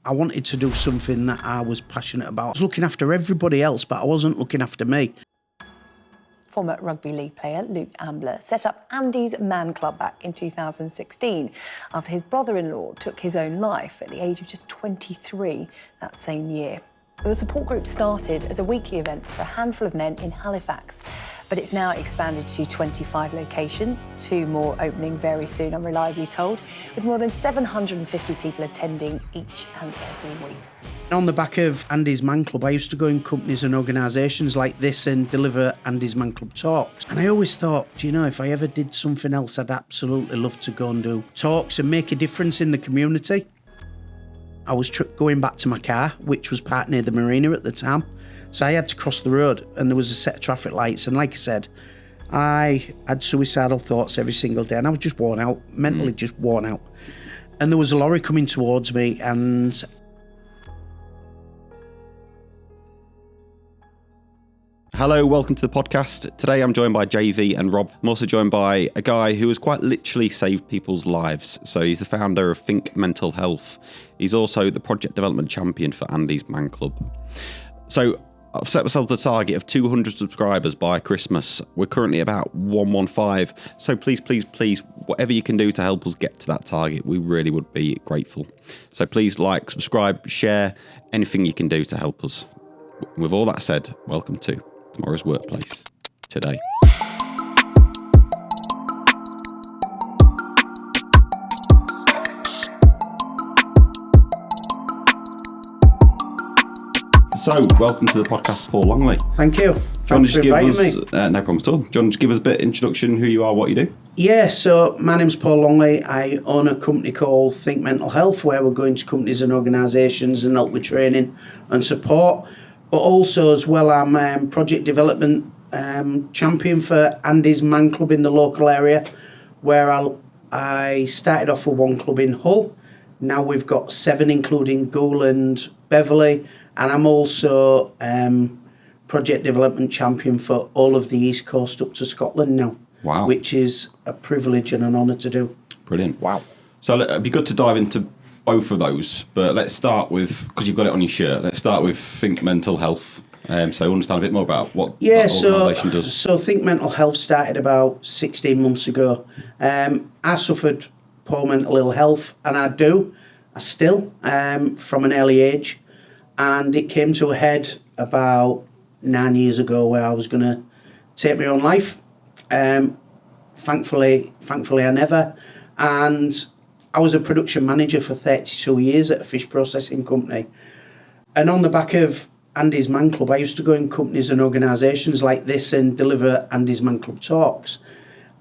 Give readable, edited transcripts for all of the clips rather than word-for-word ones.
I wanted to do something that I was passionate about. I was looking after everybody else, but I wasn't looking after me. Former rugby league player Luke Ambler set up Andy's Man Club back in 2016 after his brother-in-law took his own life at the age of just 23 that same year. The support group started as a weekly event for a handful of men in Halifax, but it's now expanded to 25 locations, 2 more opening very soon, I'm reliably told, with more than 750 people attending each and every week. On the back of Andy's Man Club, I used to go in companies and organisations like this and deliver Andy's Man Club talks. And I always thought, if I ever did something else, I'd absolutely love to go and do talks and make a difference in the community. I was going back to my car, which was parked near the marina at the time. So I had to cross the road and there was a set of traffic lights. And like I said, I had suicidal thoughts every single day and I was just worn out, mentally just worn out. And there was a lorry coming towards me and Hello, welcome to the podcast. Today I'm joined by JV and Rob. I'm also joined by a guy who has quite literally saved people's lives. So he's the founder of Think Mental Health. He's also the project development champion for Andy's Man Club. So I've set myself the target of 200 subscribers by Christmas. We're currently about 115. So please, whatever you can do to help us get to that target, we really would be grateful. So please like, subscribe, share, anything you can do to help us. With all that said, welcome to Tomorrow's Workplace today. So, welcome to the podcast, Paul Longley. thank you. Thanks for inviting me. No problem at all. Do you want to give us a bit of introduction, who you are, what you do? Yeah, so my name's Paul Longley. I own a company called Think Mental Health, where we're going to companies and organisations and help with training and support. But also, as well, I'm project development champion for Andy's Man Club in the local area, where I started off with 1 club in Hull. Now we've got 7, including Goole and Beverley. And I'm also project development champion for all of the East Coast up to Scotland now. Wow. Which is a privilege and an honour to do. Brilliant. Wow. So it'd be good to dive into both of those, but let's start with, because you've got it on your shirt, let's start with Think Mental Health. So understand a bit more about what that organisation does. So Think Mental Health started about 16 months ago. I suffered poor mental ill health, and I still, from an early age. And it came to a head about 9 years ago where I was going to take my own life. Thankfully I never. And I was a production manager for 32 years at a fish processing company. And on the back of Andy's Man Club, I used to go in companies and organisations like this and deliver Andy's Man Club talks.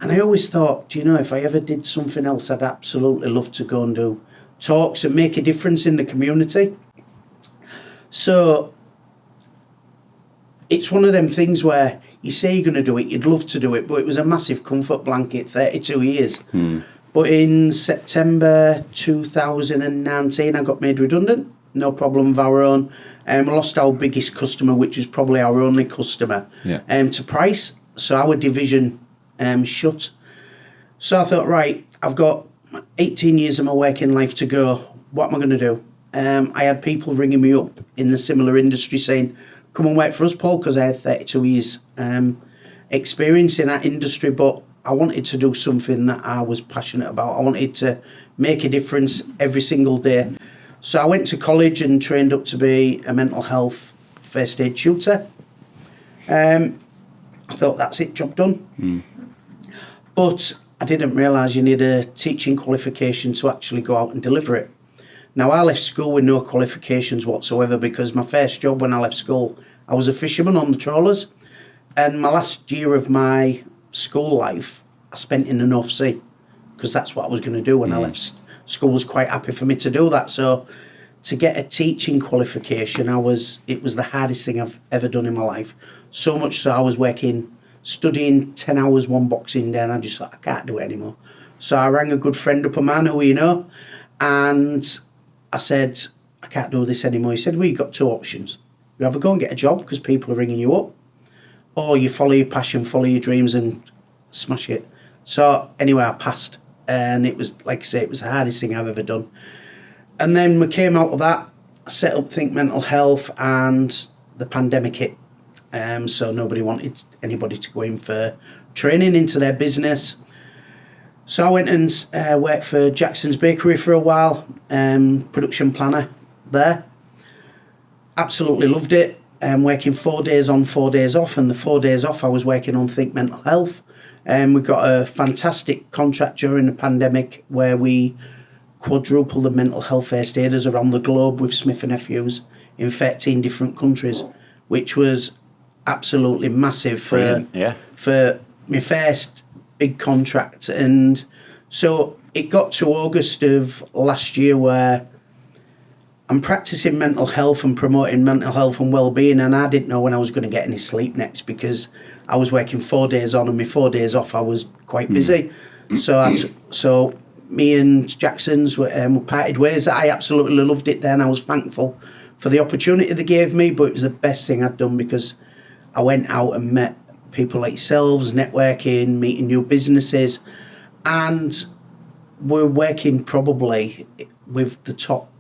And I always thought, if I ever did something else, I'd absolutely love to go and do talks and make a difference in the community. So it's one of them things where you say you're going to do it, you'd love to do it, but it was a massive comfort blanket, 32 years. But in September 2019, I got made redundant, no problem of our own. We lost our biggest customer, which was probably our only customer, to price. So our division shut. So I thought, right, I've got 18 years of my working life to go. What am I going to do? I had people ringing me up in the similar industry saying, come and work for us, Paul, because I had 32 years experience in that industry, but I wanted to do something that I was passionate about. I wanted to make a difference every single day. So I went to college and trained up to be a mental health first aid tutor. I thought, that's it, job done. But I didn't realise you need a teaching qualification to actually go out and deliver it. Now, I left school with no qualifications whatsoever because my first job when I left school, I was a fisherman on the trawlers. And my last year of my school life, I spent in the North Sea because that's what I was going to do when I left. School was quite happy for me to do that. So to get a teaching qualification, it was the hardest thing I've ever done in my life. So much so I was studying 10 hours one boxing day, and I just thought, I can't do it anymore. So I rang a good friend up, a man who you know, and I said, I can't do this anymore. He said, well, you've got 2 options. You either go and get a job because people are ringing you up, or you follow your passion, follow your dreams and smash it. So anyway, I passed. And it was, like I say, it was the hardest thing I've ever done. And then we came out of that I set up Think Mental Health, and the pandemic hit. So nobody wanted anybody to go in for training into their business. So I went and worked for Jackson's Bakery for a while, production planner there. Absolutely loved it. Working 4 days on, 4 days off, and the 4 days off I was working on Think Mental Health. We got a fantastic contract during the pandemic where we quadrupled the mental health first aiders around the globe with Smith & Nephews in 13 different countries, which was absolutely massive for my first big contract. And so it got to August of last year where I'm practicing mental health and promoting mental health and well-being, and I didn't know when I was going to get any sleep next because I was working 4 days on and my 4 days off I was quite busy. So me and Jackson's parted ways. I absolutely loved it then. I was thankful for the opportunity they gave me, but it was the best thing I'd done because I went out and met people like yourselves, networking, meeting new businesses, and we're working probably with the top,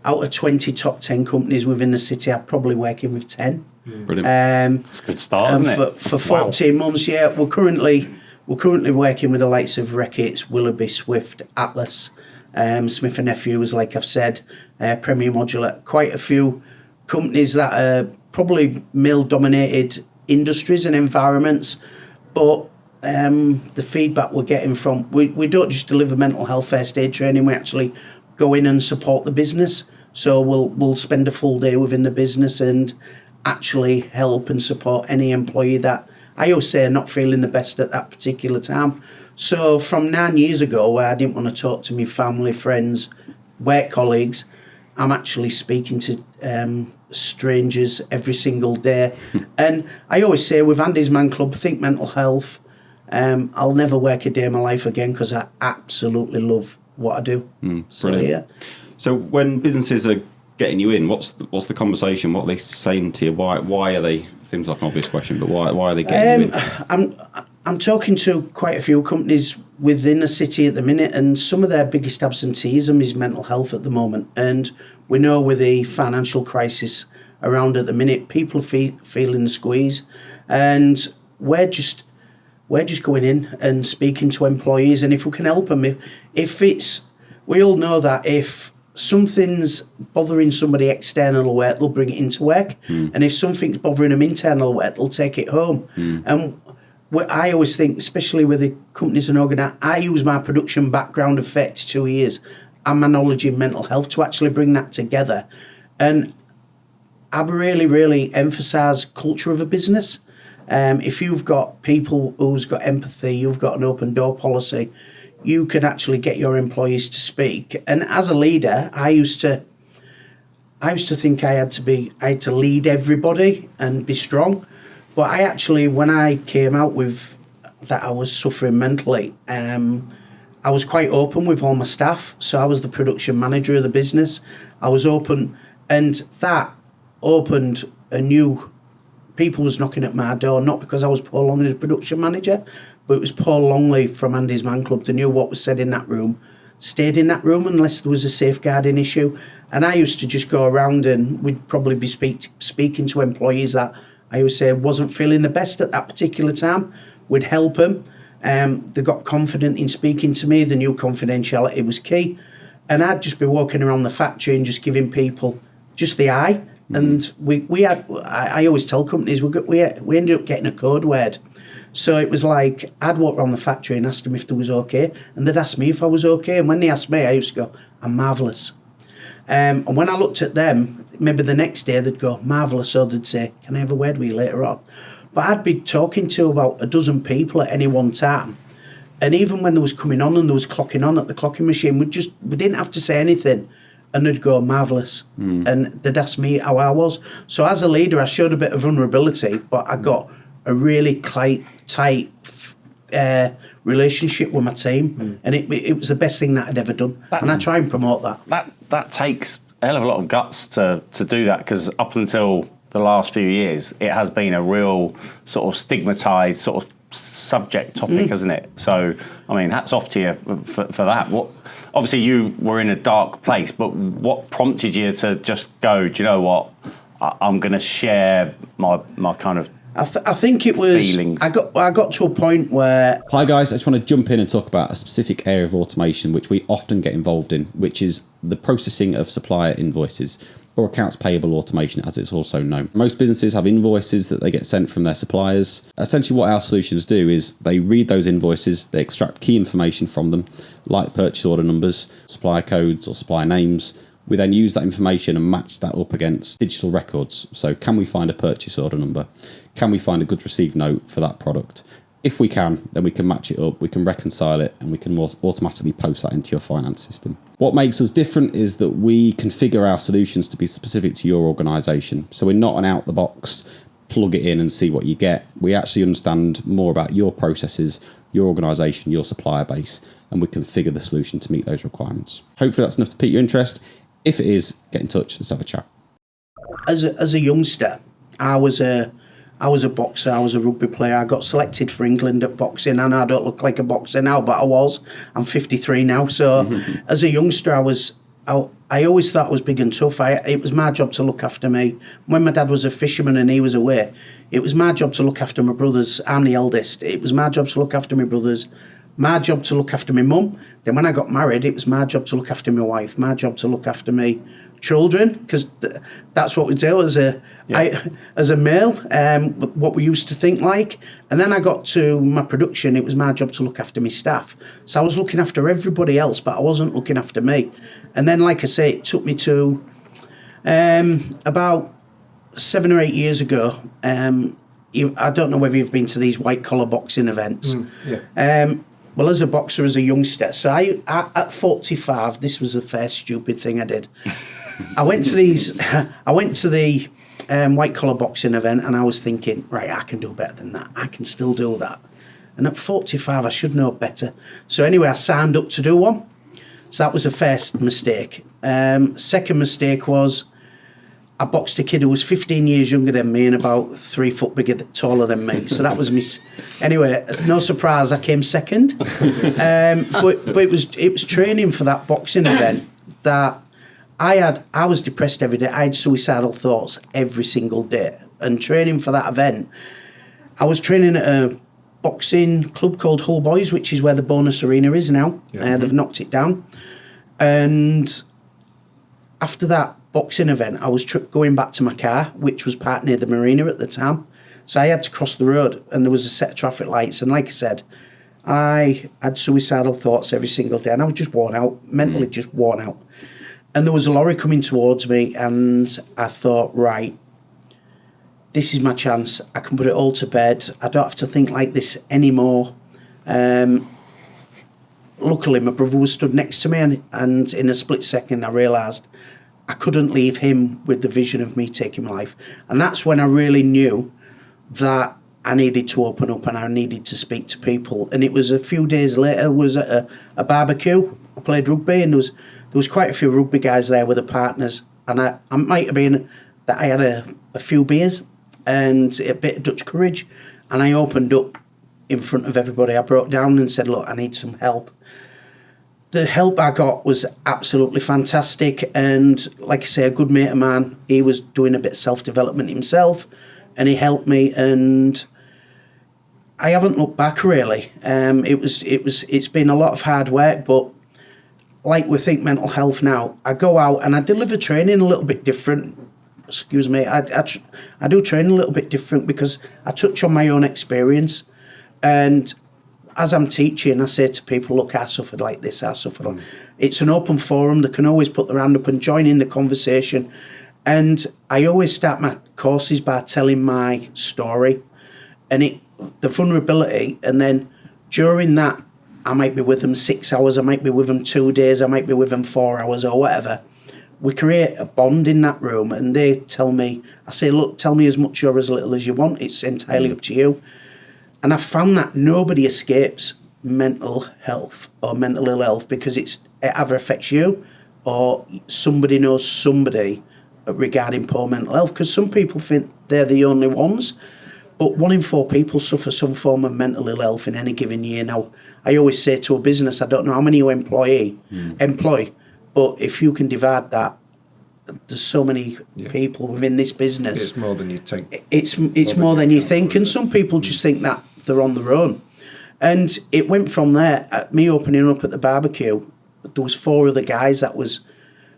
out of 20 top 10 companies within the city, I'm probably working with 10. Brilliant. It's a good start, isn't it? For 14 months, yeah. We're currently working with the likes of Reckitt's, Willoughby, Swift, Atlas, Smith & Nephews, like I've said, Premier Modular, quite a few companies that are probably male-dominated industries and environments, but the feedback we're getting from, we don't just deliver mental health first aid training, we actually go in and support the business. So we'll spend a full day within the business and actually help and support any employee that I always say are not feeling the best at that particular time. So from 9 years ago, where I didn't want to talk to my family, friends, work colleagues, I'm actually speaking to strangers every single day. And I always say with Andy's Man Club, Think Mental Health, I'll never work a day in my life again because I absolutely love what I do. So yeah. So when businesses are getting you in, what's the conversation? What are they saying to you? Why are they? Seems like an obvious question, but why are they getting you in? I'm talking to quite a few companies within the city at the minute, and some of their biggest absenteeism is mental health at the moment. And we know with the financial crisis around at the minute, people are feeling the squeeze, and we're just going in and speaking to employees, and if we can help them, we all know that if something's bothering somebody external at work, they'll bring it into work, and if something's bothering them internal at work, they'll take it home. And I always think, especially with the companies and organisations, I use my production background of 32 years and my knowledge in mental health to actually bring that together. And I really, really emphasise culture of a business. If you've got people who's got empathy, you've got an open door policy, you can actually get your employees to speak. And as a leader, I used to think I had to lead everybody and be strong. But I actually, when I came out with that I was suffering mentally, I was quite open with all my staff. So I was the production manager of the business. I was open, and that opened a new. People was knocking at my door, not because I was Paul Longley, the production manager, but it was Paul Longley from Andy's Man Club. They knew what was said in that room, stayed in that room unless there was a safeguarding issue. And I used to just go around and we'd probably be speaking to employees that I would say wasn't feeling the best at that particular time. We'd help them. They got confident in speaking to me. They knew confidentiality was key. And I'd just be walking around the factory and just giving people just the eye. And we had, I always tell companies, we ended up getting a code word. So it was like, I'd walk around the factory and ask them if they was okay, and they'd ask me if I was okay. And when they asked me, I used to go, I'm marvellous. And when I looked at them, maybe the next day they'd go, marvellous, or they'd say, can I have a word with you later on? But I'd be talking to about a dozen people at any one time. And even when there was coming on and there was clocking on at the clocking machine, we didn't have to say anything. And they'd go, marvellous. And they'd ask me how I was. So as a leader, I showed a bit of vulnerability, but I got a really tight relationship with my team. And it was the best thing that I'd ever done. And I try and promote that. That takes a hell of a lot of guts to do that, because up until the last few years, it has been a real sort of stigmatised sort of subject topic, isn't it? So, I mean, hats off to you for that. Obviously, you were in a dark place, but what prompted you to just go, do you know what? I'm going to share my kind of I think it was feelings. I got to a point where... Hi guys, I just want to jump in and talk about a specific area of automation which we often get involved in, which is the processing of supplier invoices, or accounts payable automation as it's also known. Most businesses have invoices that they get sent from their suppliers. Essentially what our solutions do is they read those invoices, they extract key information from them, like purchase order numbers, supplier codes or supplier names. We then use that information and match that up against digital records. So can we find a purchase order number? Can we find a goods received note for that product? If we can, then we can match it up, we can reconcile it, and we can automatically post that into your finance system. What makes us different is that we configure our solutions to be specific to your organisation. So we're not an out-the-box, plug it in and see what you get. We actually understand more about your processes, your organisation, your supplier base, and we configure the solution to meet those requirements. Hopefully that's enough to pique your interest. If it is, get in touch, let's have a chat. As a youngster, I was a boxer, I was a rugby player. I got selected for England at boxing, and I don't look like a boxer now, but I was. I'm 53 now, so as a youngster, I always thought I was big and tough. It was my job to look after me. When my dad was a fisherman and he was away, it was my job to look after my brothers. I'm the eldest. It was my job to look after my brothers, my job to look after my mum. Then when I got married, it was my job to look after my wife, my job to look after me children, because that's what we do as a male, what we used to think like. And then I got to my production, it was my job to look after my staff. So I was looking after everybody else, but I wasn't looking after me. And then, like I say, it took me to about 7 or 8 years ago. I don't know whether you've been to these white collar boxing events. Well, as a boxer, as a youngster, so I at 45, this was the first stupid thing I did. I went to the white collar boxing event, and I was thinking, right, I can do better than that. I can still do that. And at 45, I should know better. So anyway, I signed up to do one. So that was the first mistake. Second mistake was I boxed a kid who was 15 years younger than me and about 3 foot bigger, taller than me. So that was me. Anyway, no surprise, I came second. But it was training for that boxing event that I was depressed every day. I had suicidal thoughts every single day. And training for that event, I was training at a boxing club called Hull Boys, which is where the Bonus Arena is now. They've knocked it down. And after that boxing event, I was going back to my car, which was parked near the marina at the time. So I had to cross the road, and there was a set of traffic lights. And like I said, I had suicidal thoughts every single day, and I was just worn out, mentally just worn out. And there was a lorry coming towards me, and I thought, right, this is my chance. I can put it all to bed. I don't have to think like this anymore. Luckily, my brother was stood next to me, and in a split second, I realised I couldn't leave him with the vision of me taking my life. And that's when I really knew that I needed to open up and I needed to speak to people. And it was a few days later, was at a barbecue. I played rugby, and there was quite a few rugby guys there with the partners. And I might have been that I had a few beers and a bit of Dutch courage. And I opened up in front of everybody. I broke down and said, look, I need some help. The help I got was absolutely fantastic. And like I say, a good mate of mine, he was doing a bit of self-development himself, and he helped me. And I haven't looked back really. It's been a lot of hard work, but like we think mental health now, I go out and I deliver training a little bit different. Excuse me, I do train a little bit different because I touch on my own experience. And as I'm teaching, I say to people, look, I suffered like this, I suffered like... It's an open forum. They can always put their hand up and join in the conversation. And I always start my courses by telling my story and the vulnerability. And then during that, I might be with them 6 hours, I might be with them 2 days, I might be with them 4 hours or whatever. We create a bond in that room, and they tell me, I say, look, tell me as much or as little as you want. It's entirely up to you. And I found that nobody escapes mental health or mental ill health because it either affects you or somebody knows somebody regarding poor mental health, because some people think they're the only ones. But 1 in 4 people suffer some form of mental ill health in any given year. Now, I always say to a business, I don't know how many you employ, but if you can divide that, there's so many people within this business. It's more than you think. It's more than you think, and some people just think that they're on their own. And it went from there. At me opening up at the barbecue, there was 4 other guys that was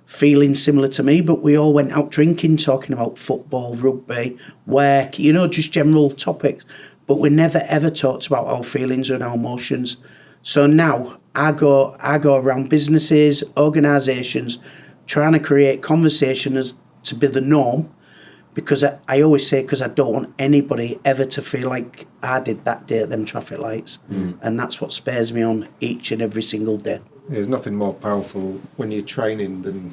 feeling similar to me, but we all went out drinking, talking about football, rugby, work, just general topics. But we never ever talked about our feelings and our emotions. So now I go around businesses, organisations, trying to create conversation as to be the norm, because I always say, because I don't want anybody ever to feel like I did that day at them traffic lights. And that's what spares me on each and every single day. There's nothing more powerful when you're training than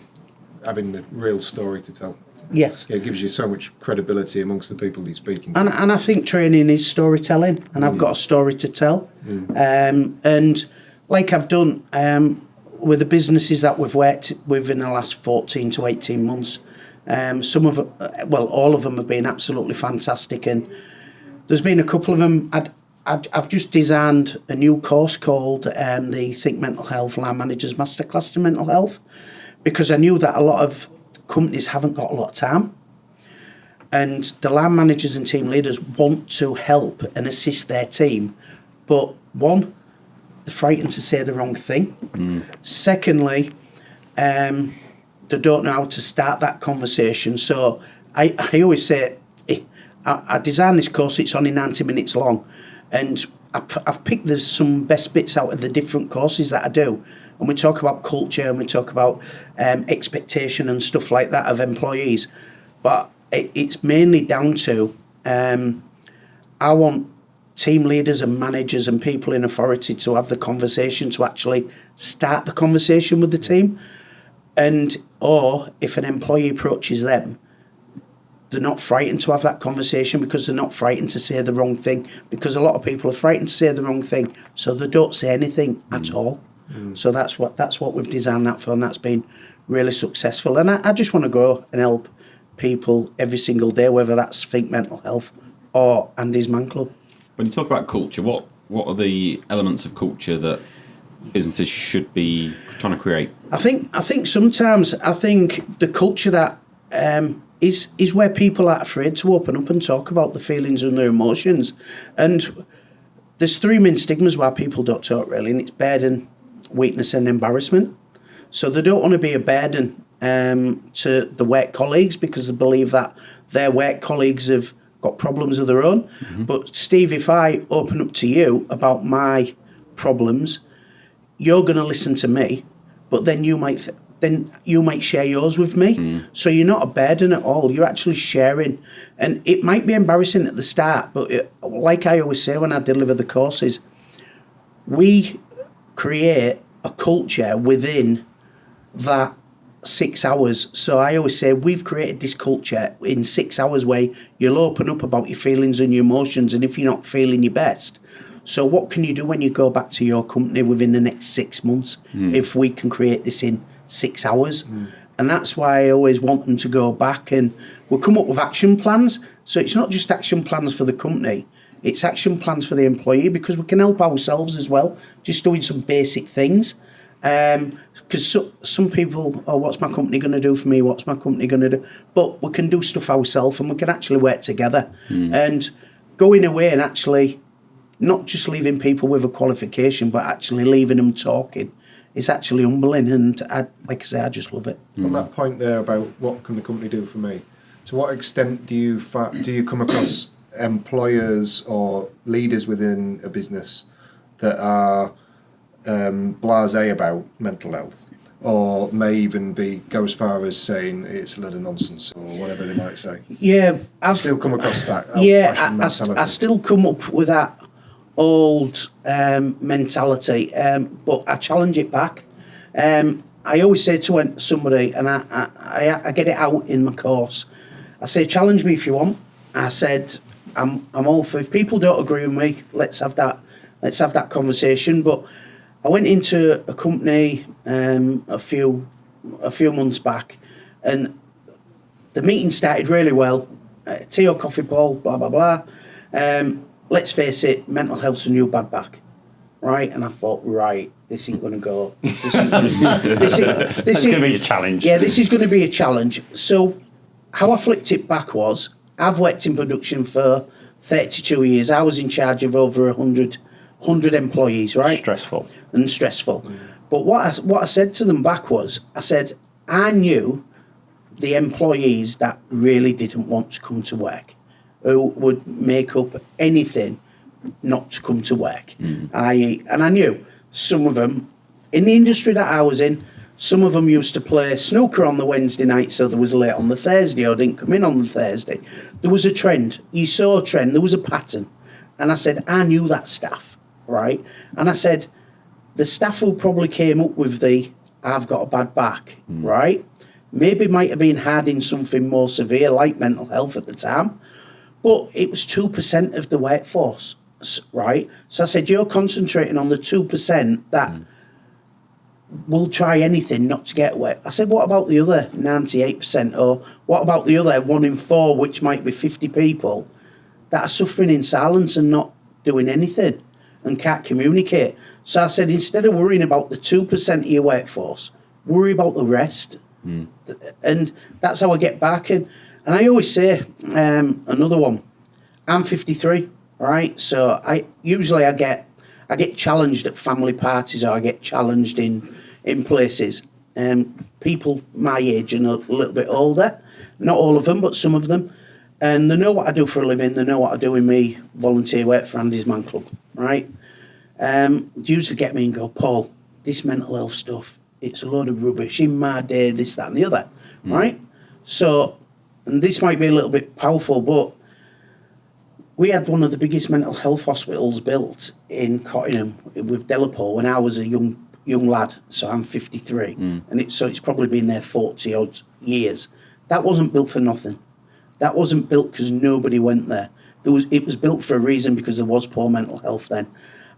having the real story to tell. Yes. It gives you so much credibility amongst the people you're speaking to. And I think training is storytelling, and I've got a story to tell. And like I've done with the businesses that we've worked with in the last 14 to 18 months, all of them have been absolutely fantastic. And there's been a couple of them. I've just designed a new course called the Think Mental Health Line Managers Masterclass to Mental Health, because I knew that a lot of companies haven't got a lot of time. And the line managers and team leaders want to help and assist their team. But one, they're frightened to say the wrong thing. Secondly, they don't know how to start that conversation. So I always say, I designed this course, it's only 90 minutes long. And I've picked some best bits out of the different courses that I do. And we talk about culture, and we talk about expectation and stuff like that of employees. But it's mainly down to, I want team leaders and managers and people in authority to have the conversation, to actually start the conversation with the team. Or if an employee approaches them, they're not frightened to have that conversation, because they're not frightened to say the wrong thing, because a lot of people are frightened to say the wrong thing, so they don't say anything at all. So that's what we've designed that for, and that's been really successful. And I just want to go and help people every single day, whether that's Think Mental Health or Andy's Man Club. When you talk about culture, what are the elements of culture that businesses should be trying to create? I think sometimes the culture that is where people are afraid to open up and talk about the feelings and their emotions. And there's 3 main stigmas why people don't talk, really, and it's burden, weakness and embarrassment. So they don't want to be a burden to the work colleagues, because they believe that their work colleagues have got problems of their own. But Steve, if I open up to you about my problems, you're going to listen to me, but then you might share yours with me. So you're not a burden at all. You're actually sharing. And it might be embarrassing at the start, but like I always say when I deliver the courses, we create a culture within that 6 hours. So I always say we've created this culture in 6 hours where you'll open up about your feelings and your emotions, and if you're not feeling your best. So what can you do when you go back to your company within the next 6 months if we can create this in 6 hours? And that's why I always want them to go back, and we'll come up with action plans. So it's not just action plans for the company, it's action plans for the employee, because we can help ourselves as well, just doing some basic things. Because some people, what's my company going to do for me? What's my company going to do? But we can do stuff ourselves, and we can actually work together. And going away and actually not just leaving people with a qualification, but actually leaving them talking, it's actually humbling. And like I say, I just love it. On that point there about what can the company do for me, to what extent do you come across employers or leaders within a business that are blasé about mental health, or may even go as far as saying it's a lot of nonsense or whatever they might say? Yeah, I've still come across that. I still come up with that old mentality, but I challenge it back. I always say to somebody, and I get it out in my course, I say, challenge me if you want. I said, I'm all for, if people don't agree with me, let's have that conversation. But I went into a company a few months back, and the meeting started really well. Tea or coffee, Paul, blah blah blah, Let's face it, mental health's a new bad back, right? And I thought, right, this ain't going to go. This ain't going to be a challenge. Yeah, this is going to be a challenge. So how I flipped it back was, I've worked in production for 32 years. I was in charge of over 100 employees, right? Stressful. But what I said to them back was, I said, I knew the employees that really didn't want to come to work, who would make up anything not to come to work. And I knew some of them, in the industry that I was in, some of them used to play snooker on the Wednesday night, so they was late on the Thursday or didn't come in on the Thursday. There was a trend. You saw a trend. There was a pattern. And I said, I knew that staff, right? And I said, the staff who probably came up with the I've got a bad back, right? Maybe might have been had in something more severe like mental health at the time, but it was 2% of the workforce, right? So I said, you're concentrating on the 2% that will try anything not to get work. I said, what about the other 98%? Or what about the other 1 in 4, which might be 50 people that are suffering in silence and not doing anything and can't communicate? So I said, instead of worrying about the 2% of your workforce, worry about the rest. And that's how I get back. And I always say, another one, I'm 53, right? So I get challenged at family parties, or I get challenged in places. People my age and a little bit older, not all of them, but some of them, and they know what I do for a living. They know what I do in me volunteer work for Andy's Man Club, right? They usually get me and go, Paul, this mental health stuff, it's a load of rubbish. In my day, this, that, and the other, right? So, and this might be a little bit powerful, but we had one of the biggest mental health hospitals built in Cottingham with Delapole when I was a young lad. So I'm 53, and it's probably been there 40 odd years. That wasn't built for nothing. That wasn't built because nobody went there. It was built for a reason, because there was poor mental health then.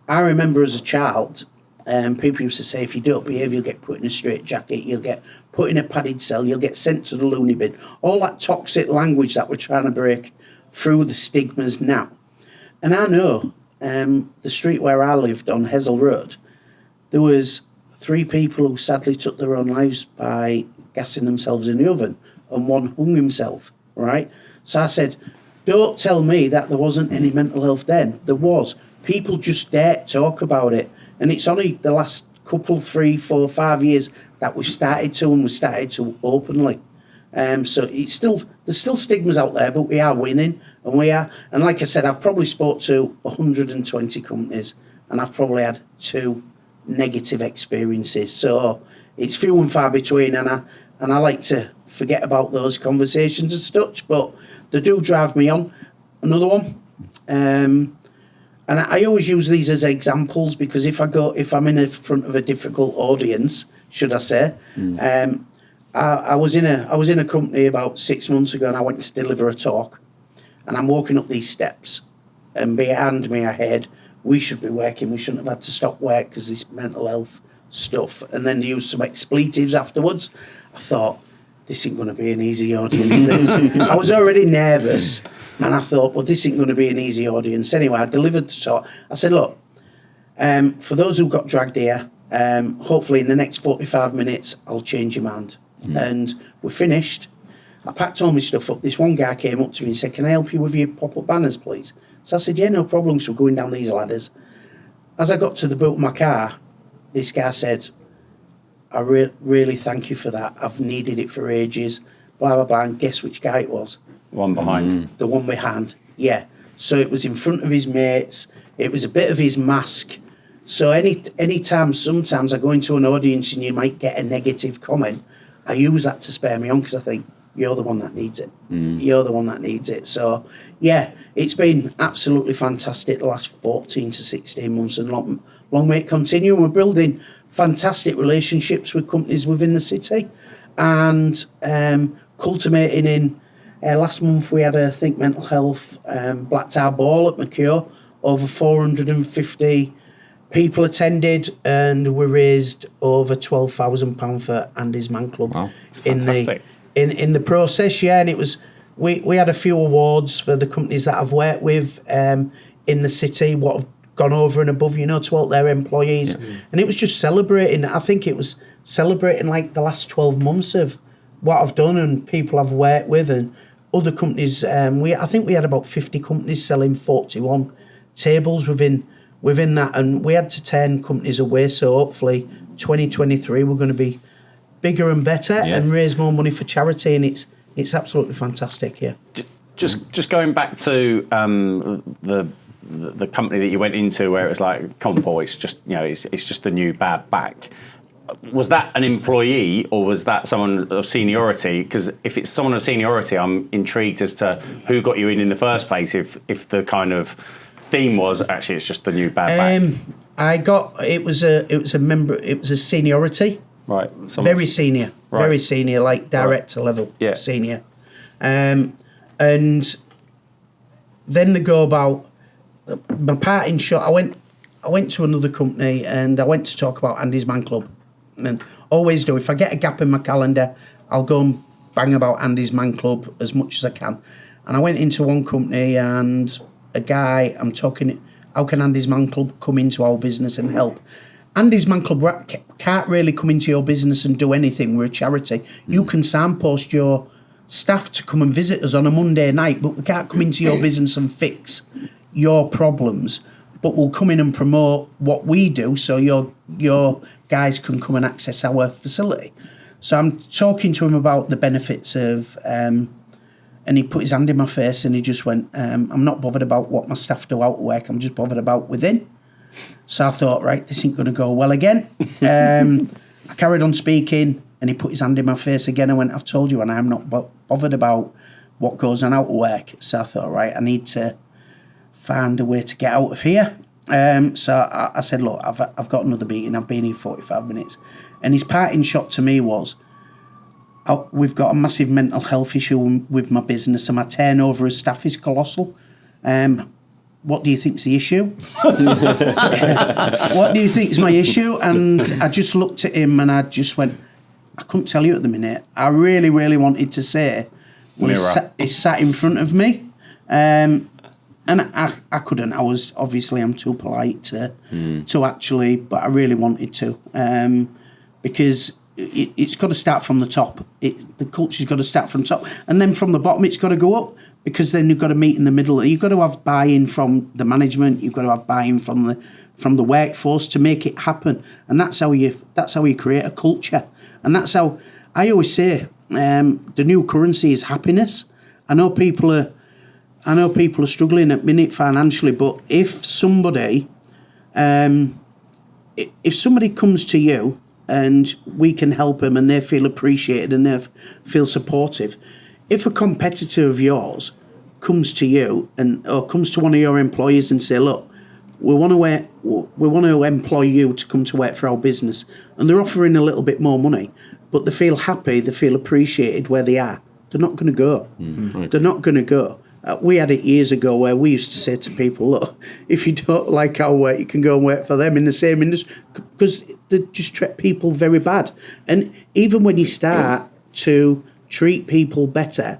I remember as a child, people used to say, if you don't behave, you'll get put in a straitjacket, you'll get put in a padded cell, you'll get sent to the loony bin. All that toxic language that we're trying to break through the stigmas now. And I know the street where I lived on Hessel Road, there was 3 people who sadly took their own lives by gassing themselves in the oven, and 1 hung himself, right? So I said, don't tell me that there wasn't any mental health then. There was. People just daren't talk about it. And it's only the last couple, 3, 4, 5 years that we've started to openly. So there's still stigmas out there, but we are winning, and like I said, I've probably spoke to 120 companies, and I've probably had 2 negative experiences. So it's few and far between, and I like to forget about those conversations as such, but they do drive me on. Another one, and I always use these as examples, because if I'm in front of a difficult audience, should I say, I was in a company about 6 months ago, and I went to deliver a talk, and I'm walking up these steps, and behind me I heard, we should be working, we shouldn't have had to stop work because this mental health stuff, and then they used some expletives afterwards. I thought, this ain't going to be an easy audience. This. I was already nervous, and I thought, well, this ain't going to be an easy audience. Anyway, I delivered the talk. I said, look, for those who got dragged here, hopefully in the next 45 minutes, I'll change your mind. And we're finished. I packed all my stuff up. This one guy came up to me and said, can I help you with your pop-up banners, please? So I said, yeah, no problem. So we're going down these ladders. As I got to the boot of my car, this guy said, I really thank you for that. I've needed it for ages, blah, blah, blah. And guess which guy it was? One behind. The one behind, yeah. So it was in front of his mates. It was a bit of his mask. So anytime, sometimes I go into an audience and you might get a negative comment, I use that to spare me on, because I think, you're the one that needs it. You're the one that needs it. So, yeah, it's been absolutely fantastic the last 14 to 16 months, and long may it continue. We're building fantastic relationships with companies within the city, and cultivating in, last month we had a Think Mental Health Black Tie Ball at McCure. Over 450 people attended, and we raised over £12,000 for Andy's Man Club. Wow, it's fantastic. In the process, yeah, and it was we had a few awards for the companies that I've worked with in the city, what have gone over and above, to help their employees. And it was just celebrating. I think it was celebrating like the last 12 months of what I've done and people I've worked with and other companies. I think we had about 50 companies selling 41 tables within that, and we had to turn companies away. So hopefully 2023 we're going to be bigger and better and raise more money for charity, and it's absolutely fantastic. Just going back to the company that you went into, where it was like, come on, Paul, it's just it's just the new bad back. Was that an employee or was that someone of seniority? Because if it's someone of seniority, I'm intrigued as to who got you in the first place. If the kind of theme was actually it's just the new bad back. It was a member. It was a seniority. Right. Very senior. Right. Very senior, like director level. Yeah. Senior. And then they go about my parting shot. I went to another company and I went to talk about Andy's Man Club. And always do. If I get a gap in my calendar, I'll go and bang about Andy's Man Club as much as I can. And I went into one company and a guy, I'm talking, how can Andy's Man Club come into our business and help? Andy's Man Club can't really come into your business and do anything. We're a charity. You can signpost your staff to come and visit us on a Monday night, but we can't come into your business and fix your problems. But we'll come in and promote what we do so your guys can come and access our facility. So I'm talking to him about the benefits of, and he put his hand in my face and he just went, I'm not bothered about what my staff do out of work, I'm just bothered about within. So I thought, right, this ain't going to go well again. I carried on speaking and he put his hand in my face again. I went, I've told you, and I'm not bothered about what goes on out of work. So I thought, right, I need to find a way to get out of here. So I said, look, I've got another meeting. I've been here 45 minutes. And his parting shot to me was, we've got a massive mental health issue with my business and my turnover as staff is colossal. What do you think's the issue? What do you think's my issue? And I just looked at him and I just went, I couldn't tell you at the minute. I really, really wanted to say, well, he sat in front of me. And I couldn't. I'm too polite to actually, but I really wanted to, because it's got to start from the top. The culture's got to start from the top, and then from the bottom it's got to go up, because then you've got to meet in the middle. You've got to have buy-in from the management. You've got to have buy-in from the workforce to make it happen, and that's how you create a culture. And that's how I always say the new currency is happiness. I know people are struggling at minute financially, but if somebody comes to you and we can help them and they feel appreciated and they feel supportive, if a competitor of yours comes to you or comes to one of your employees and say, look, we want to employ you to come to work for our business, and they're offering a little bit more money, but they feel happy, they feel appreciated where they are, they're not going to go. Right. They're not going to go. We had it years ago where we used to say to people, look, if you don't like our work, you can go and work for them in the same industry, because they just treat people very bad. And even when you start to treat people better,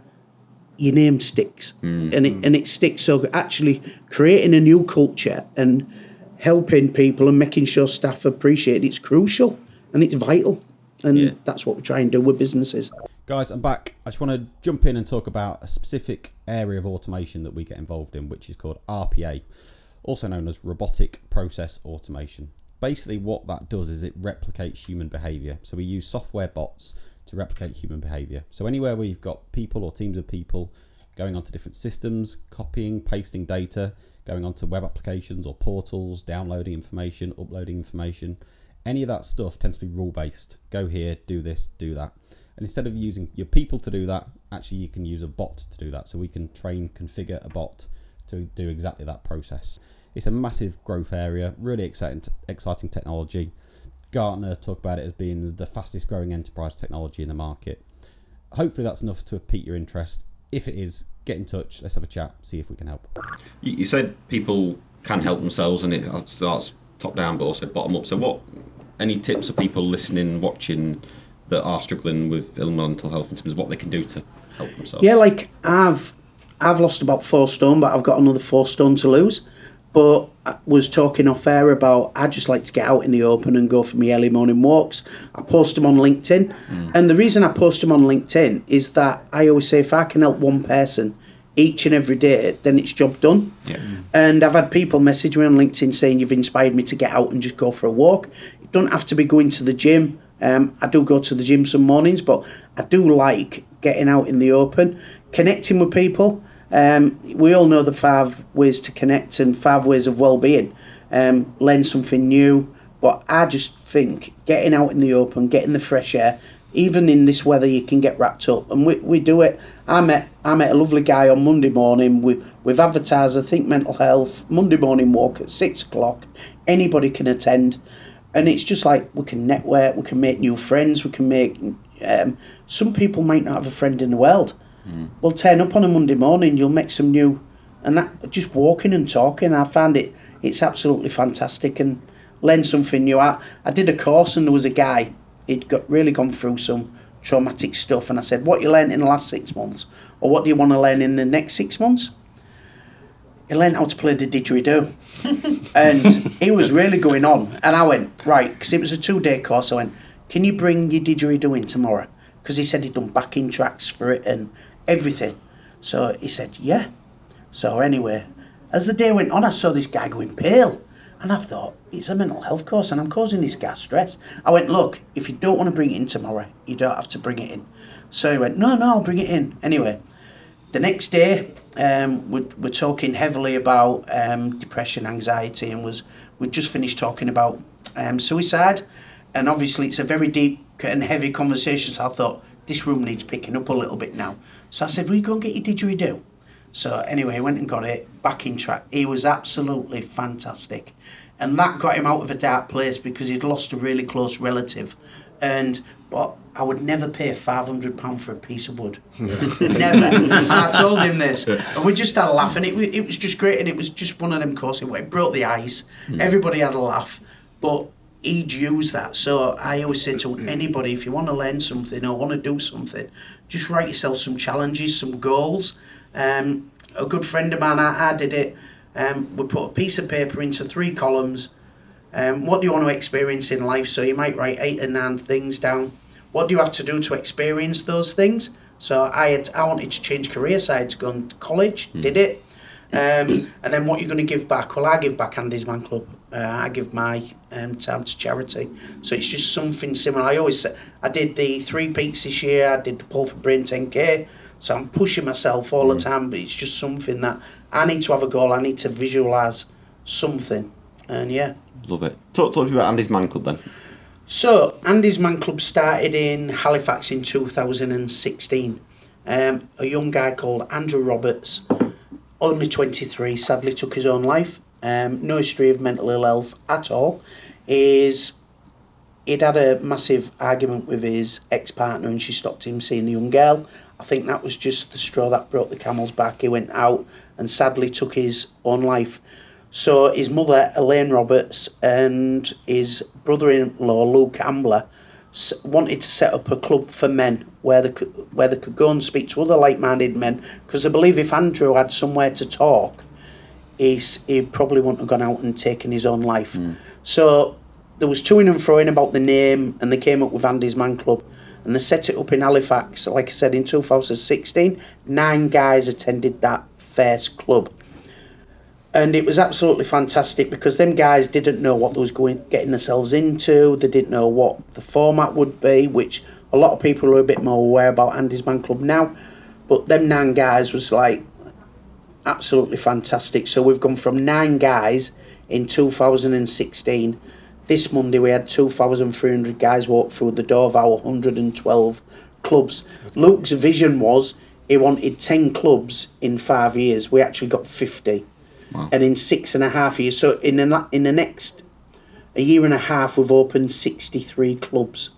your name sticks. And it sticks. So actually creating a new culture and helping people and making sure staff appreciate it's crucial and it's vital. And that's what we try and do with businesses. Guys, I'm back. I just want to jump in and talk about a specific area of automation that we get involved in, which is called RPA, also known as robotic process automation. Basically, what that does is it replicates human behavior. So we use software bots to replicate human behavior. So anywhere where you've got people or teams of people going onto different systems, copying, pasting data, going onto web applications or portals, downloading information, uploading information, any of that stuff tends to be rule-based. Go here, do this, do that. And instead of using your people to do that, actually you can use a bot to do that. So we can configure a bot to do exactly that process. It's a massive growth area, really exciting technology. Gartner talk about it as being the fastest growing enterprise technology in the market. Hopefully that's enough to pique your interest. If it is, get in touch, let's have a chat, see if we can help. You said people can help themselves and it starts top down but also bottom up. So any tips for people listening, watching, that are struggling with ill mental health in terms of what they can do to help themselves? Yeah, like I've lost about 4 stone, but I've got another 4 stone to lose. But I was talking off air about I just like to get out in the open and go for my early morning walks. I post them on LinkedIn. And the reason I post them on LinkedIn is that I always say if I can help one person each and every day, then it's job done. Yeah. And I've had people message me on LinkedIn saying you've inspired me to get out and just go for a walk. You don't have to be going to the gym. I do go to the gym some mornings, but I do like getting out in the open, connecting with people. We all know the 5 ways to connect and 5 ways of well-being. Learn something new. But I just think getting out in the open, getting the fresh air, even in this weather, you can get wrapped up. And we do it. I met a lovely guy on Monday morning. We've advertised, I think, mental health, Monday morning walk at 6 o'clock. Anybody can attend. And it's just like we can network, we can make new friends, we can make... some people might not have a friend in the world. Well, turn up on a Monday morning, you'll make some new... And that just walking and talking, I found it's absolutely fantastic and learn something new. I did a course and there was a guy, he'd really gone through some traumatic stuff, and I said, what you learned in the last 6 months? Or what do you want to learn in the next 6 months? He learned how to play the didgeridoo. And he was really going on. And I went, right, because it was a 2-day course, I went, can you bring your didgeridoo in tomorrow? Because he said he'd done backing tracks for it and everything. So he said, yeah. So anyway, as the day went on, I saw this guy going pale. And I thought, it's a mental health course and I'm causing this guy stress. I went, look, if you don't want to bring it in tomorrow, you don't have to bring it in. So he went, no, I'll bring it in. Anyway, the next day, we're talking heavily about depression, anxiety, and we'd just finished talking about suicide. And obviously it's a very deep and heavy conversation, so I thought, this room needs picking up a little bit now. So I said, will you go and get your didgeridoo? So anyway, I went and got it, backing track. He was absolutely fantastic. And that got him out of a dark place because he'd lost a really close relative. But I would never pay £500 for a piece of wood. Never. And I told him this. And we just had a laugh. And it was just great. And it was just one of them courses where it broke the ice. Everybody had a laugh. But he'd use that. So I always say to anybody, if you want to learn something or want to do something, just write yourself some challenges, some goals. A good friend of mine, I did it. We put a piece of paper into 3 columns. What do you want to experience in life? So you might write 8 or 9 things down. What do you have to do to experience those things? So I wanted to change career, so I had to go to college, did it. And then what you're going to give back? Well, I give back Andy's Man Club. I give my time to charity. So it's just something similar. I always say, I did the 3 peaks this year. I did the Paul for Brain 10K. So I'm pushing myself all the time, but it's just something that I need to have a goal. I need to visualise something. And yeah. Love it. Talk to me about Andy's Man Club then. So Andy's Man Club started in Halifax in 2016. A young guy called Andrew Roberts, only 23, sadly took his own life. No history of mental ill health at all. He'd had a massive argument with his ex-partner and she stopped him seeing a young girl. I think that was just the straw that broke the camel's back. He went out and sadly took his own life. So his mother, Elaine Roberts, and his brother-in-law, Luke Ambler, wanted to set up a club for men where they could go and speak to other like-minded men, because they believe if Andrew had somewhere to talk, he probably wouldn't have gone out and taken his own life. So there was to and fro about the name, and they came up with Andy's Man Club, and they set it up in Halifax. Like I said, in 2016, 9 guys attended that first club. And it was absolutely fantastic because them guys didn't know what they was getting themselves into. They didn't know what the format would be, which a lot of people are a bit more aware about Andy's Man Club now. But them 9 guys was like absolutely fantastic. So we've gone from 9 guys in 2016. This Monday we had 2,300 guys walk through the door of our 112 clubs. Luke's vision was he wanted 10 clubs in 5 years. We actually got 50. Wow. And in 6.5 years, so in the next a year and a half, we've opened 63 clubs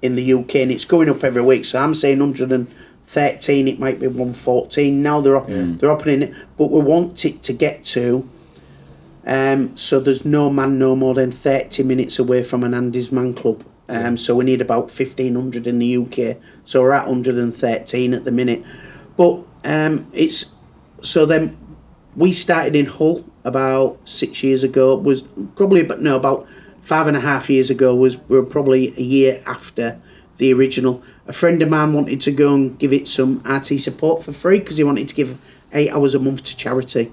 in the UK, and it's going up every week. So I'm saying 113, it might be 114 now. They're opening it, but we want it to get to. So there's no man no more than 30 minutes away from an Andy's Man Club. So we need about 1,500 in the UK. So we're at 113 at the minute. But then we started in Hull about 6 years ago. About 5.5 years ago. We were probably a year after the original. A friend of mine wanted to go and give it some RT support for free because he wanted to give 8 hours a month to charity.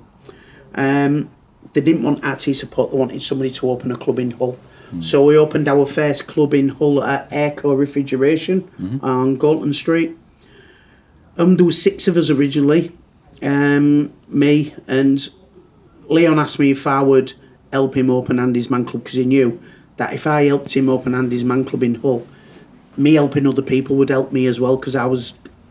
They didn't want RT support, they wanted somebody to open a club in Hull. So we opened our first club in Hull at Airco Refrigeration on Galton Street. There was 6 of us originally, me, and Leon asked me if I would help him open Andy's Man Club because he knew that if I helped him open Andy's Man Club in Hull, me helping other people would help me as well because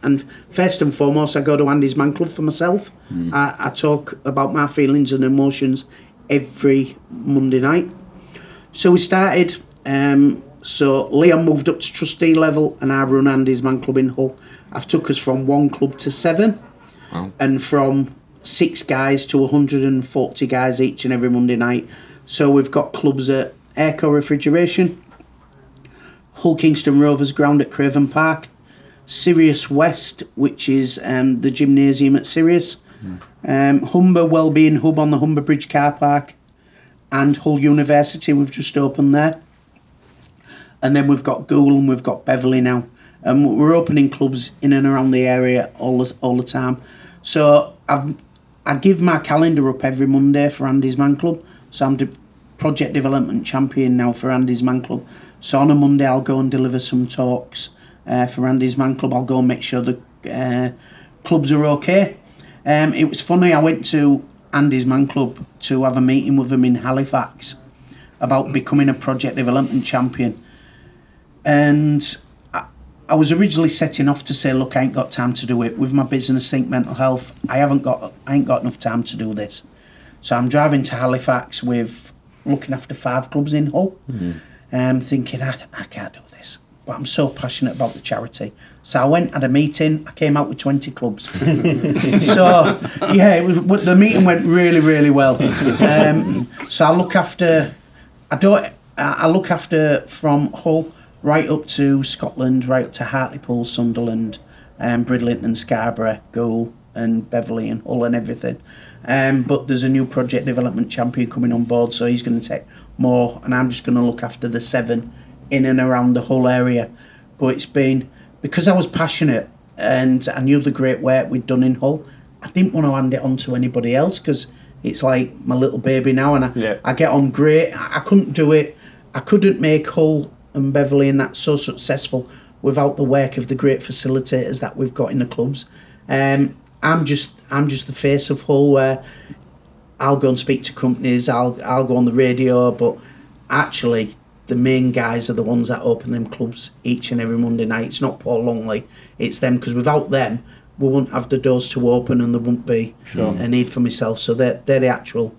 and first and foremost, I go to Andy's Man Club for myself. I talk about my feelings and emotions every Monday night. So we started, so Leon moved up to trustee level and I run Andy's Man Club in Hull. I've took us from 1 club to 7 and from 6 guys to 140 guys each and every Monday night. So we've got clubs at Airco Refrigeration, Hull Kingston Rovers ground at Craven Park, Sirius West, which is the gymnasium at Sirius, Humber Wellbeing Hub on the Humber Bridge car park, and Hull University, we've just opened there. And then we've got Goole and we've got Beverley now. We're opening clubs in and around the area all the time. So I give my calendar up every Monday for Andy's Man Club. So I'm the project development champion now for Andy's Man Club. So on a Monday I'll go and deliver some talks for Andy's Man Club. I'll go and make sure the clubs are okay. It was funny, I went to Andy's Man Club to have a meeting with them in Halifax about becoming a project development champion. And I was originally setting off to say, look, I ain't got time to do it. With my business, Think Mental Health, I ain't got enough time to do this. So I'm driving to Halifax with looking after 5 clubs in Hull. Thinking, I can't do this. But I'm so passionate about the charity. So I went, had a meeting, I came out with 20 clubs. So, yeah, the meeting went really, really well. So I look after from Hull right up to Scotland, right up to Hartlepool, Sunderland, Bridlington, Scarborough, Goole and Beverley and Hull and everything. But there's a new project development champion coming on board, so he's going to take more, and I'm just going to look after the 7 in and around the Hull area. But it's been, because I was passionate and I knew the great work we'd done in Hull, I didn't want to hand it on to anybody else because it's like my little baby now, and I get on great. I couldn't do it. I couldn't make Hull and Beverley and that so successful without the work of the great facilitators that we've got in the clubs. I'm just the face of Hull, where I'll go and speak to companies, I'll go on the radio, but actually the main guys are the ones that open them clubs each and every Monday night. It's not Paul Longley, it's them, because without them we wouldn't have the doors to open and there wouldn't be a need for myself. So they're the actual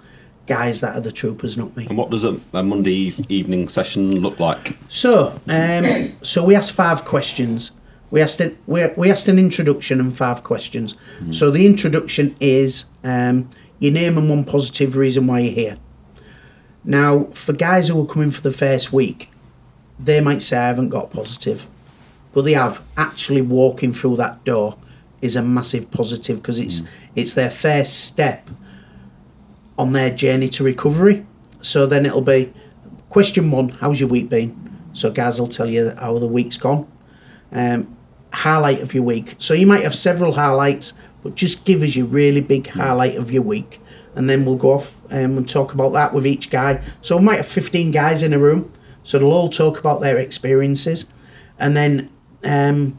guys that are the troopers, not me. And what does a Monday evening session look like? So we asked 5 questions. We asked an introduction and 5 questions. So the introduction is your name and 1 positive reason why you're here. Now, for guys who are coming for the first week, they might say I haven't got positive, but they have. Actually walking through that door is a massive positive because it's their first step on their journey to recovery. So then it'll be question 1, how's your week been? So guys will tell you how the week's gone. Highlight of your week. So you might have several highlights, but just give us your really big highlight of your week, and then we'll go off and talk about that with each guy. So we might have 15 guys in a room, so they'll all talk about their experiences. And then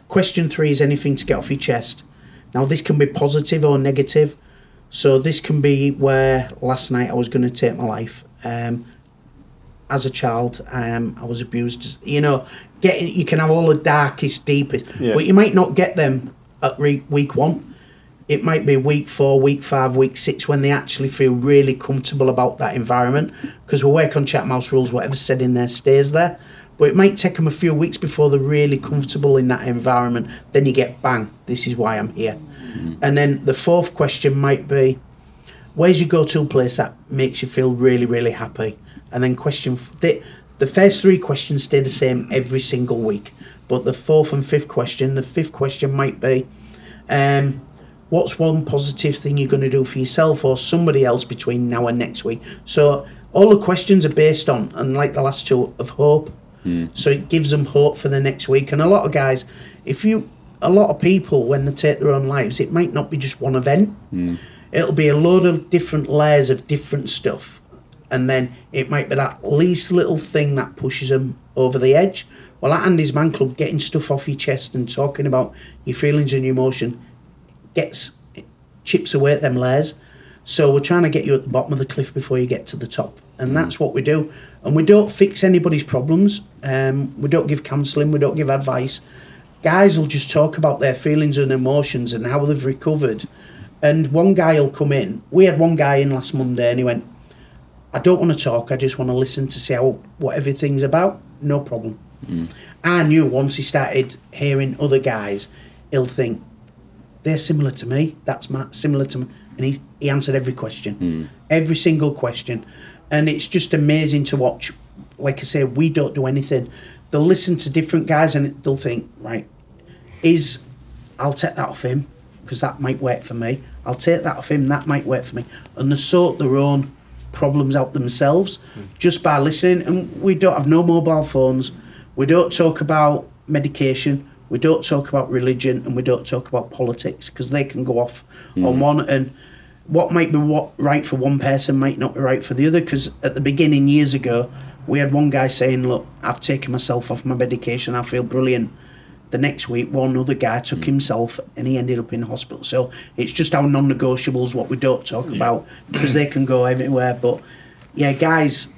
question 3 is anything to get off your chest. Now this can be positive or negative. So this can be where last night I was going to take my life. As a child, I was abused. You know, you can have all the darkest, deepest, but you might not get them at week 1. It might be week 4, week 5, week 6 when they actually feel really comfortable about that environment, because we work on Chat Mouse rules, whatever's said in there stays there. But it might take them a few weeks before they're really comfortable in that environment. Then you get bang, this is why I'm here. And then the 4th question might be, where's your go-to place that makes you feel really, really happy? And then the the first 3 questions stay the same every single week, but the 4th and 5th question, the 5th question might be, what's one positive thing you're going to do for yourself or somebody else between now and next week? So all the questions are based on, and like the last 2, of hope. So it gives them hope for the next week. And a lot of guys, a lot of people, when they take their own lives, it might not be just one event. It'll be a load of different layers of different stuff. And then it might be that least little thing that pushes them over the edge. Well, at Andy's Man Club, getting stuff off your chest and talking about your feelings and your emotion chips away at them layers. So we're trying to get you at the bottom of the cliff before you get to the top. And that's what we do. And we don't fix anybody's problems. We don't give counselling. We don't give advice. Guys will just talk about their feelings and emotions and how they've recovered. And one guy will come in. We had one guy in last Monday and he went, I don't want to talk. I just want to listen to see what everything's about. No problem. I knew once he started hearing other guys, he'll think, they're similar to me. That's similar to me. And he answered every question. Every single question. And it's just amazing to watch. Like I say, we don't do anything. They'll listen to different guys and they'll think, right, I'll take that off him because that might work for me. I'll take that off him, that might work for me. And they sort their own problems out themselves just by listening. And we don't have no mobile phones. We don't talk about medication. We don't talk about religion, and we don't talk about politics because they can go off on one. And what might be right for one person might not be right for the other. Because at the beginning, years ago, we had one guy saying, look, I've taken myself off my medication, I feel brilliant. The next week, one other guy took himself and he ended up in hospital. So it's just our non-negotiables, what we don't talk about, because they can go everywhere. But yeah, guys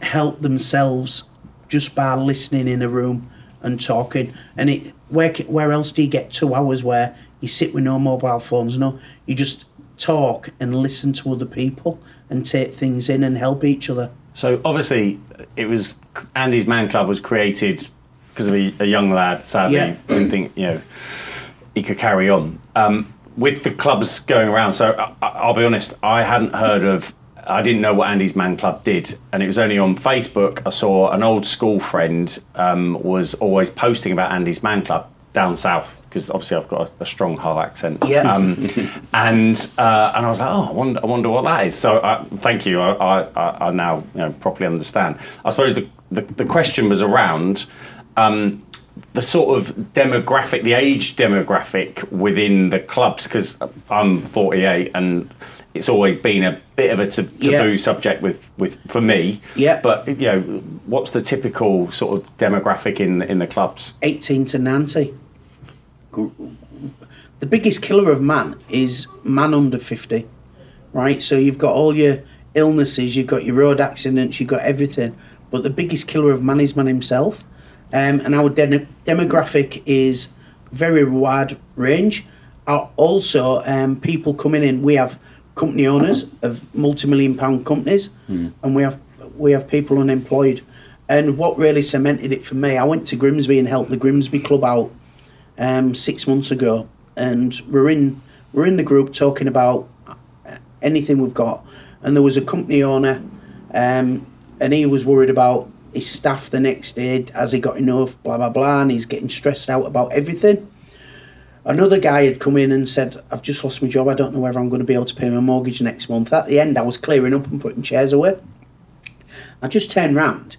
help themselves just by listening in a room and talking. And where else do you get 2 hours where you sit with no mobile phones? No, you just talk and listen to other people and take things in and help each other. So obviously, it was Andy's Man Club was created because of a young lad. Sadly, didn't think he could carry on with the clubs going around. So I'll be honest, I didn't know what Andy's Man Club did, and it was only on Facebook I saw an old school friend was always posting about Andy's Man Club down south, because obviously I've got a strong Hull accent. And I was like, oh, I wonder what that is. So thank you. I now properly understand. I suppose the question was around the sort of demographic, the age demographic within the clubs, because I'm 48 and it's always been a bit of a taboo subject for me. But what's the typical sort of demographic in the clubs? 18 to 90. The biggest killer of man is man under 50, right? So you've got all your illnesses, you've got your road accidents, you've got everything. But the biggest killer of man is man himself. And our demographic is very wide range. Also, people coming in, we have company owners of multi-million-pound companies, and we have people unemployed. And what really cemented it for me, I went to Grimsby and helped the Grimsby club out 6 months ago, and we're in the group talking about anything we've got. And there was a company owner, and he was worried about his staff the next day, has he got enough, blah blah blah, and he's getting stressed out about everything. Another guy had come in and said, I've just lost my job, I don't know whether I'm going to be able to pay my mortgage next month. At the end, I was clearing up and putting chairs away. I just turned round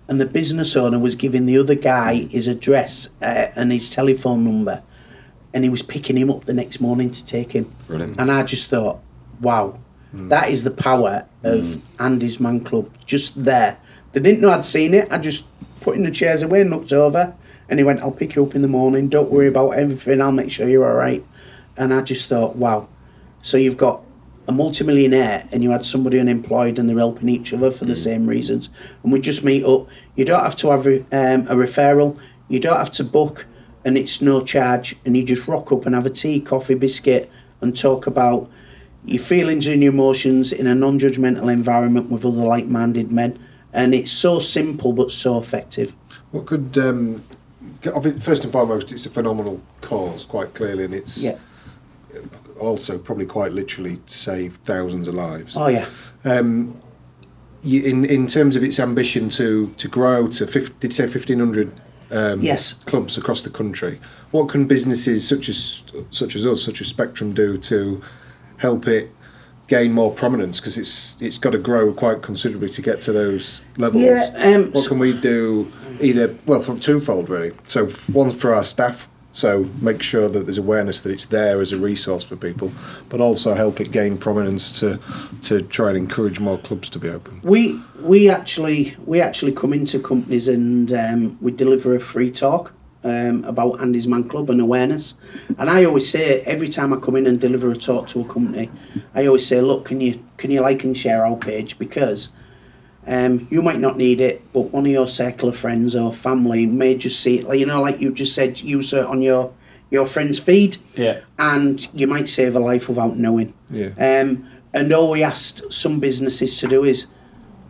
and the business owner was giving the other guy his address and his telephone number, and he was picking him up the next morning to take him. Brilliant. And I just thought, wow, that is the power of Andy's Man Club, just there. They didn't know I'd seen it. I just put in the chairs away and looked over. And he went, I'll pick you up in the morning. Don't worry about everything. I'll make sure you're all right. And I just thought, wow. So you've got a multimillionaire and you had somebody unemployed and they're helping each other for the same reasons. And we just meet up. You don't have to have a referral. You don't have to book, and it's no charge. And you just rock up and have a tea, coffee, biscuit and talk about your feelings and your emotions in a non-judgmental environment with other like-minded men. And it's so simple but so effective. What could... first and foremost, it's a phenomenal cause, quite clearly, and it's also probably quite literally saved thousands of lives. Oh, yeah. in terms of its ambition to grow to 1,500 Yes. clubs across the country, what can businesses such as us, such as Spectrum, do to help it gain more prominence? Because it's got to grow quite considerably to get to those levels. What can we do? From twofold really. So one for our staff. So make sure that there's awareness that it's there as a resource for people, but also help it gain prominence to try and encourage more clubs to be open. We actually come into companies and we deliver a free talk about Andy's Man Club and awareness. And I always say, every time I come in and deliver a talk to a company, I always say, look, can you like and share our page, because you might not need it, but one of your circle of friends or family may just see it, like you just said, you saw it on your friend's feed, and you might save a life without knowing. And all we asked some businesses to do is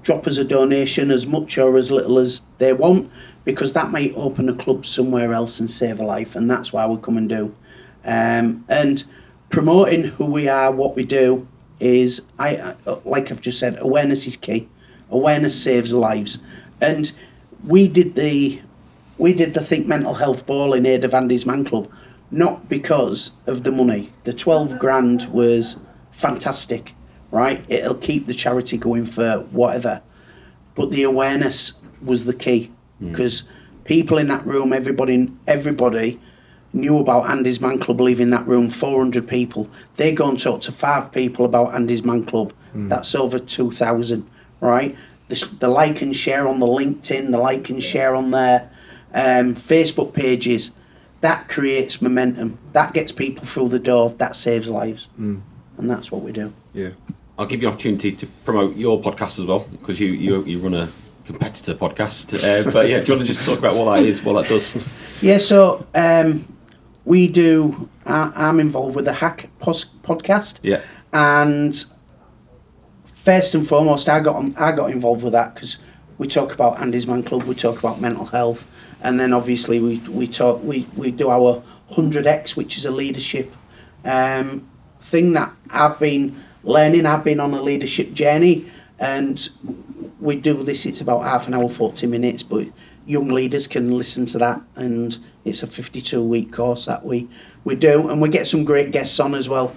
drop us a donation, as much or as little as they want, because that might open a club somewhere else and save a life, and that's why we come and do. And promoting who we are, what we do, is, like I've just said, awareness is key. Awareness saves lives. And we did the Think Mental Health Ball in aid of Andy's Man Club, not because of the money. The 12 grand was fantastic, right? It'll keep the charity going for whatever. But the awareness was the key, because people in that room, everybody knew about Andy's Man Club leaving that room, 400 people. They go and talk to 5 people about Andy's Man Club. That's over 2,000. Right, the like and share on the LinkedIn, the like and share on their Facebook pages, that creates momentum. That gets people through the door. That saves lives, and that's what we do. Yeah, I'll give you an opportunity to promote your podcast as well, because you run a competitor podcast. But yeah, do you want to just talk about what that is, what that does? Yeah, so we do. I'm involved with the Hack podcast. Yeah, and first and foremost, I got involved with that because we talk about Andy's Man Club, we talk about mental health, and then obviously we do our 100X, which is a leadership thing that I've been learning. I've been on a leadership journey, and we do this. It's about half an hour, 40 minutes, but young leaders can listen to that, and it's a 52-week course that we do, and we get some great guests on as well.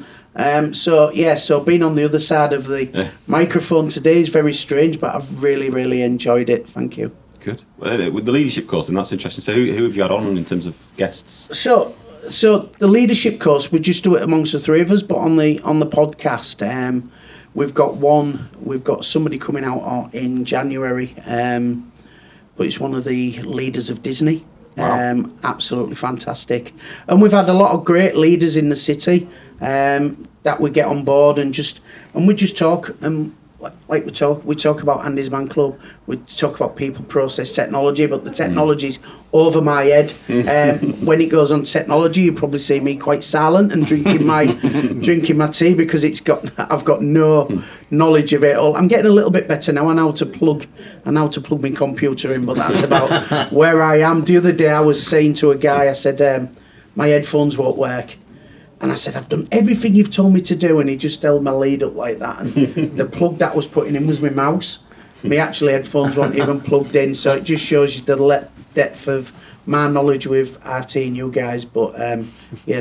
So being on the other side of the microphone today is very strange, but I've really enjoyed it. Thank you. Good. Well, with the leadership course, and that's interesting. So who have you had on in terms of guests? So the leadership course, we just do it amongst the three of us, but on the podcast, we've got somebody coming out in January, but it's one of the leaders of Disney. Wow. Absolutely fantastic. And we've had a lot of great leaders in the city that we get on board and we just talk, like we talk about Andy's Man Club, we talk about people, process, technology, but the technology's over my head. When it goes on technology, you probably see me quite silent and drinking my tea, because I've got no knowledge of it all. I'm getting a little bit better now. I know how to plug my computer in, but that's about where I am. The other day I was saying to a guy, I said, my headphones won't work. And I said, I've done everything you've told me to do, and he just held my lead up like that. And the plug that I was putting in was my mouse. My actual headphones weren't even plugged in, so it just shows you the depth of my knowledge with RT and you guys. But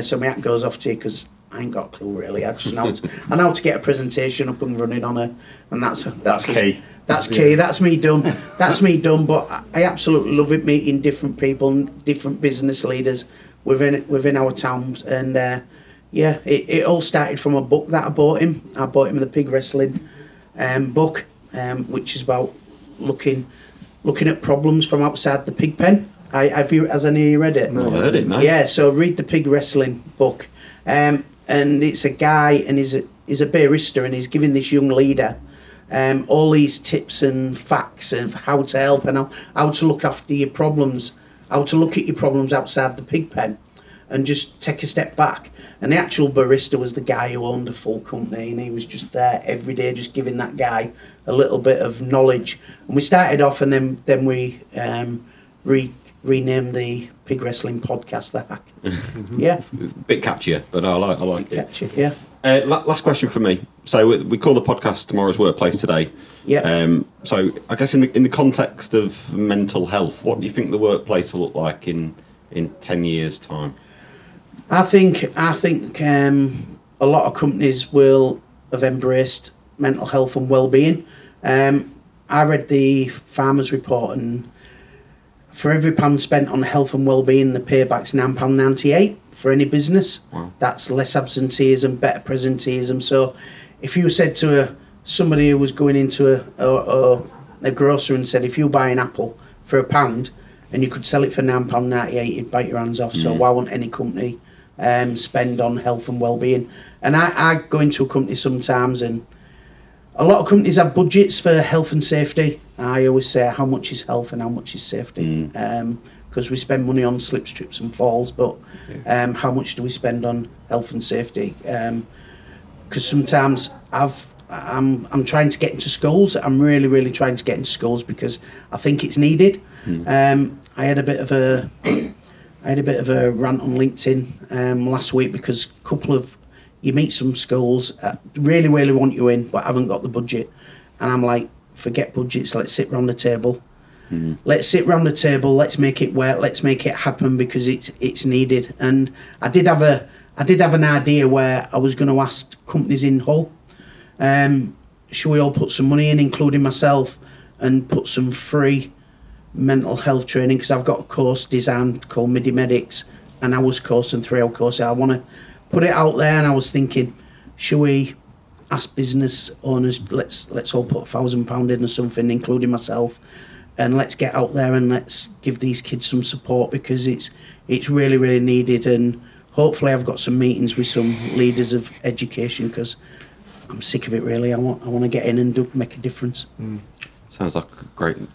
so my hat goes off to you, because I ain't got a clue really. I know how to get a presentation up and running on it, and that's key. That's key. That's me done. But I absolutely love it, meeting different people, different business leaders within our towns, and. It all started from a book that I bought him. I bought him the pig wrestling book, which is about looking at problems from outside the pig pen. Has any of you read it? No, I heard it, no. Yeah, so read the pig wrestling book. And it's a guy, and he's a barista, and he's giving this young leader all these tips and facts of how to help and how to look after your problems, how to look at your problems outside the pig pen and just take a step back. And the actual barista was the guy who owned a full company, and he was just there every day, just giving that guy a little bit of knowledge. And we started off, and then we renamed the pig wrestling podcast The Hack. Yeah, it's a bit catchier, but I like it. Catchy, yeah. Last question for me. So we call the podcast Tomorrow's Workplace Today. Yeah. So I guess in the context of mental health, what do you think the workplace will look like in 10 years' time? I think a lot of companies will have embraced mental health and well-being. I read the Farmers Report, and for every pound spent on health and well-being, the payback's £9.98 for any business. Wow. That's less absenteeism, better presenteeism. So if you said to somebody who was going into a grocer and said, if you buy an apple for £1 and you could sell it for £9.98, you'd bite your hands off. So why won't any company spend on health and well-being? And I go into a company sometimes, and a lot of companies have budgets for health and safety. I always say how much is health and how much is safety, because we spend money on slip, trips and falls, but how much do we spend on health and safety? Because sometimes I'm trying to get into schools. I'm really trying to get into schools because I think it's needed. I had a bit of a rant on LinkedIn last week because you meet some schools really want you in but haven't got the budget, and I'm like, forget budgets, let's sit round the table. Let's sit round the table, let's make it work, let's make it happen because it's needed. And I did have an idea where I was going to ask companies in Hull, should we all put some money in, including myself, and put some free mental health training, because I've got a course designed called Midi Medics, an hour's course and 3 hour course. I want to put it out there, and I was thinking, should we ask business owners, let's all put £1,000 in or something, including myself, and let's get out there and let's give these kids some support, because it's really needed. And hopefully I've got some meetings with some leaders of education, because I'm sick of it really. I want to get in and make a difference. Sounds like a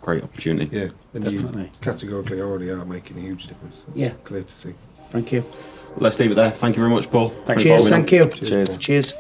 great opportunity. Yeah, and Definitely. you categorically already are making a huge difference. That's clear to see. Thank you. Let's leave it there. Thank you very much, Paul. Thanks, Cheers, Paul. thank you. Cheers. Cheers.